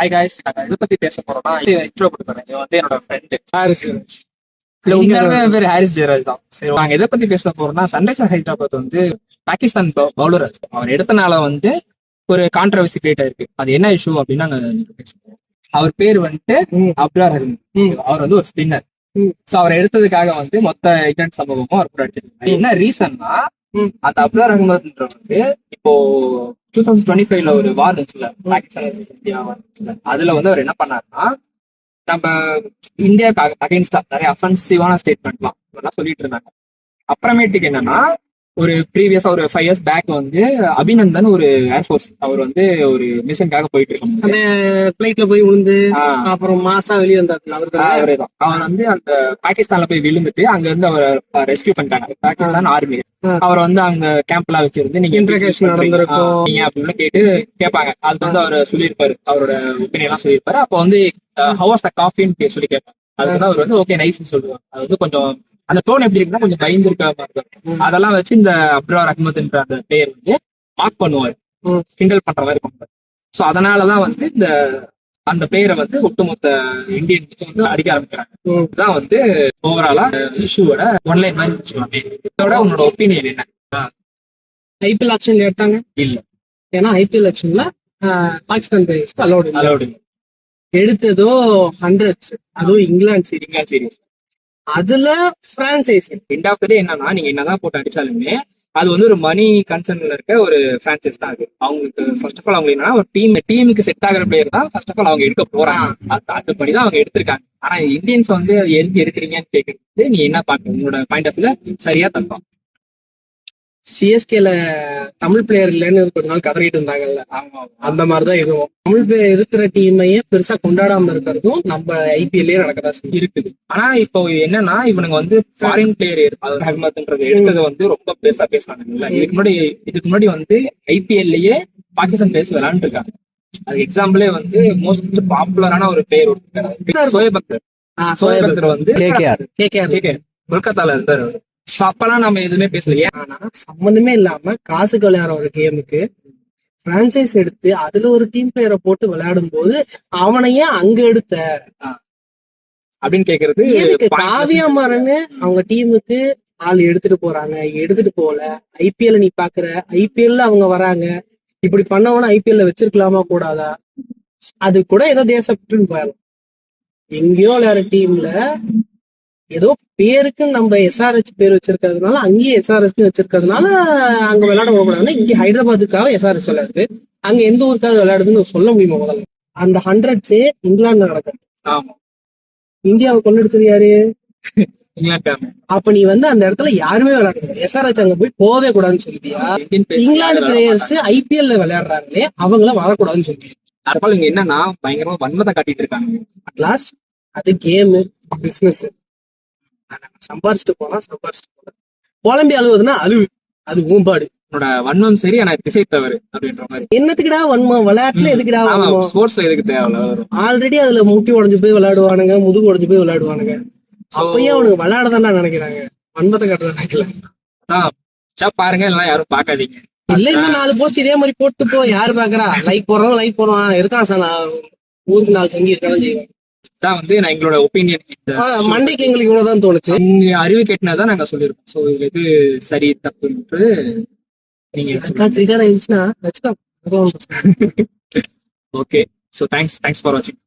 Hi guys, நாங்கள் இதை பத்தி பேச போறோம்னா இன்ட்ரோ கொடுக்குறேன். இவன் வந்து என்னோட ஃப்ரெண்டு ஹாரிஸ். இல்ல, உண்மையாலுமே என் பேர் ஹாரிஸ் ஜெயராஜ் தான். சரி, நாங்க எதை பத்தி பேச போறோம்னா சன்ரைசர்ஸ் ஹைதராபாத் வந்து பாகிஸ்தான் பவுலர் அவர் எடுத்தனால வந்து ஒரு கான்ட்ரவர்சி கிரியேட் ஆயிருக்கு. அது என்ன இஷ்யூ அப்படின்னு நாங்க பேச போறோம். அவர் பேர் வந்துட்டு அப்துல் ரஹீம். அவர் வந்து ஒரு ஸ்பின்னர். சோ அவர் எடுத்ததுக்காக வந்து மொத்த இங்கிலாந்து சமூகமும் அவர் கூட அடிச்சிருக்காங்க. என்ன ரீசன்னா, அந்த அப்துல் ரஹீம்ன்ற வந்து இப்போ 2025 ஒரு வார் இருந்துச்சுல, பாகிஸ்தான் versus இந்தியா war இருந்துச்சுல, அதுல வந்து அவர் என்ன பண்ணாருன்னா, நம்ம இந்தியாவுக்கு அகைன்ஸ்டா நிறைய அஃபென்சிவான ஸ்டேட்மெண்ட்லாம் இதெல்லாம் சொல்லிட்டு இருந்தாங்க. அப்புறமேட்டுக்கு என்னன்னா, ஒரு ப்ரீவியஸா ஒரு 5 years பேக் வந்து அபிநந்தன் ஒரு ஏர்ஃபோர்ஸ் அவர் வந்து ஒரு மிஷனுக்காக போயிட்டு இருக்காங்க. அந்த பிளைட்ல போய் விழுந்து அப்புறம் மாசா வெளியே வந்தாரு. அவரேதான். அவர் வந்து அந்த பாகிஸ்தான்ல போய் விழுந்துட்டு அங்க இருந்து அவரை ரெஸ்கியூ பண்ணிட்டாங்க பாகிஸ்தான் ஆர்மி. அவர் வந்து அங்க கேம்ப்லாம் வச்சிருந்து நீங்க இன்டர்கேஷன் நடந்திருக்கும் நீங்க அப்படின்னு கேட்பாங்க. அது வந்து அவர் சொல்லியிருப்பாரு, அவரோட ஒப்பீனியன் எல்லாம் சொல்லியிருப்பாரு. அப்போ வந்து ஹவ் த காஃபின்னு சொல்லி கேட்பாங்க. அதுக்கு வந்து அவர் வந்து ஓகே நைஸ்ன்னு சொல்லுவாங்க. அது வந்து கொஞ்சம் அந்த டோன் எப்படி இருக்குன்னா கொஞ்சம் பயந்துருக்க மாதிரி இருக்கும். அதெல்லாம் வச்சு இந்த அப்துல் ரஹ்மத்ன்ற அந்த பெயர் வந்து மார்க் பண்ணுவார், கிண்டல் பண்ற மாதிரி பண்ணுவார். ஸோ அதனாலதான் வந்து அந்த பெயரை வந்து ஒட்டுமொத்த இந்தியன் வந்து அடிக்க ஆரம்பிக்கிறாங்க. இதுதான் வந்து ஓவராலா இஷ்யூவோட ஒன்லைன் மாதிரி வச்சுக்கலாமே. இதோட உன்னோட ஒப்பீனியன் என்ன? ஐபிஎல் ஆக்ஷன்ல எடுத்தாங்க இல்ல, ஏன்னா ஐபிஎல் ஆக்ஷன்ல பாகிஸ்தான் பிளேயர்ஸ்க்கு அலௌடு எடுத்ததோ ஹண்ட்ரட்ஸ், அதுவும் இங்கிலாந்து சீரீஸ். அதுல பிரான்சைஸ் எண்ட் ஆஃப் த டே என்னன்னா, நீங்க என்னதான் போட்டு அடிச்சாலுமே அது வந்து ஒரு மணி கன்சர்ன்ல இருக்க ஒரு பிரான்சைஸ் தான். அது அவங்களுக்கு ஃபர்ஸ்ட் ஆஃப் ஆல் அவங்க என்னன்னா ஒரு டீமுக்கு செட் ஆகிற பிளேயர் தான் ஃபர்ஸ்ட் ஆஃப் ஆல் அவங்க எடுக்க போறாங்க. அதுபடிதான் அவங்க எடுத்திருக்காங்க. ஆனா இந்தியன்ஸ் வந்து எதுக்கு எடுக்கிறீங்கன்னு கேட்கறது நீ என்ன பாக்க உங்களோட பாயிண்ட் ஆஃப் வியூல சரியா தப்பா? சிஎஸ்கேல தமிழ் பிளேயர் இல்லைன்னு கொஞ்ச நாள் கதறிட்டு இருந்தாங்கல்ல, அந்த மாதிரிதான் இதுவும். தமிழ் பிளேயர் இருக்கிற டீமையே பெருசா கொண்டாடாம இருக்கிறதும் நம்ம ஐபிஎல்லே நடக்கதான் இருக்குது. ஆனா இப்போ என்னன்னா, இவனுங்க வந்து ஃபாரின் பிளேயர் அஹமத்ன்றது எடுத்தது வந்து ரொம்ப பெருசா பேசுறாங்க. இதுக்கு முன்னாடி வந்து ஐபிஎல்லயே பாகிஸ்தான் பிளேயர்ஸ் விளையாண்டு இருக்காங்க. அது எக்ஸாம்பிளே வந்து மோஸ்ட் பாப்புலரான ஒரு பிளேயர் சோயப் அக்தர் வந்து கேகேஆர் கொல்கத்தால இருந்தாரு. அப்பெல்லாம் நம்ம எதுவுமே பேசலையே. ஆனா சம்பந்தமே இல்லாம காசுக்கு விளையாடுற ஒரு கேமுக்கு பிரான்சைஸ் எடுத்து அதுல ஒரு டீம் பிளேயரை போட்டு விளையாடும் போது அவனையே அங்க எடுத்த அப்படின்னு கேக்குறது. காவியா மாறன்னு அவங்க டீமுக்கு ஆள் எடுத்துட்டு போறாங்க, எடுத்துட்டு போகல. ஐபிஎல் நீ பாக்குற, ஐபிஎல்ல அவங்க வராங்க, இப்படி பண்ணவன ஐபிஎல்ல வச்சிருக்கலாமா கூடாதா? அது கூட ஏதோ தேசப்பட்டுன்னு போயிடலாம். எங்கேயோ விளையாடுற டீம்ல ஏதோ பேருக்கு நம்ம எஸ்ஆர்ஹெச் பேர் வச்சிருக்கிறதுனால அங்கேயே எஸ்ஆர்ஹெச் வச்சிருக்கிறதுனால அங்க விளையாட போகக்கூடாதுன்னா இங்கே ஹைதராபாத்துக்காக எஸ்ஆர்ஹெச் விளையாடுது, அங்க எந்த ஊருக்காவது விளையாடுதுன்னு சொல்ல முடியுமா? முதல்ல அந்த ஹண்ட்ரட்ஸே இங்கிலாந்துல நடக்குது. ஆமா, இந்தியாவை கொள்ளடிச்சது யாரு? இங்கிலாந்து. அப்ப நீ வந்து அந்த இடத்துல யாருமே விளையாடுறது எஸ்ஆர்ஹெச் அங்க போய் போகவே கூடாதுன்னு சொல்லியா? இங்கிலாந்து பிளேயர்ஸ் ஐபிஎல்ல விளையாடுறாங்களே அவங்கள வரக்கூடாதுன்னு சொல்லியா? அதனால இங்க என்னன்னா பயங்கரமா வன்மத்தை காட்டிட்டு இருக்காங்க. அட்லாஸ்ட் அது கேமு, பிசினஸ். சம்பாரிச்சுட்டு போனா புலம்பி அழுவுதுன்னா அழுவு, அது ஊம்பாடு. உன்னோட வன்மம் சரி, ஆனா திசை தவறு அப்படின்ற மாதிரி. என்னத்துக்குடா வன்மம்? விளையாட்டுல எதுக்குடா வன்மம்? ஸ்போர்ட்ஸ்ல எதுக்கு தேவை? ஆல்ரெடி அதுல முட்டி உடஞ்சு போய் விளையாடுவானுங்க, முதுகு உடஞ்சு போய் விளையாடுவானுங்க. அப்பயும் அவனுக்கு விளையாடதான்டா நினைக்கிறாங்க, வன்மத்தை காட்ட நினைக்கல. பாருங்க, எல்லாம் யாரும் பாக்காதீங்க. இல்ல இன்னும் 4 போஸ்ட் இதே மாதிரி போட்டு போ, யாரு பாக்குறா? லைக் போடுவான் இருக்கான் சார். ஊருக்கு 4 சங்கி இருக்காதான் செய்வான். தான் வந்து நான் எங்களோட ஒப்பீனியன். மண்டைக்கு எங்களுக்கு இவ்வளவுதான் தோணுச்சு. அறிவு கேட்டினதான் நாங்க சொல்லியிருக்கோம். சோ இதுல இது சரி தப்புன்றது நீங்க ட்ரிகர் ஆயிடுச்சுன்னா வச்சுக்கோ. ஓகே, சோ தேங்க்ஸ் ஃபார் வாட்சிங்.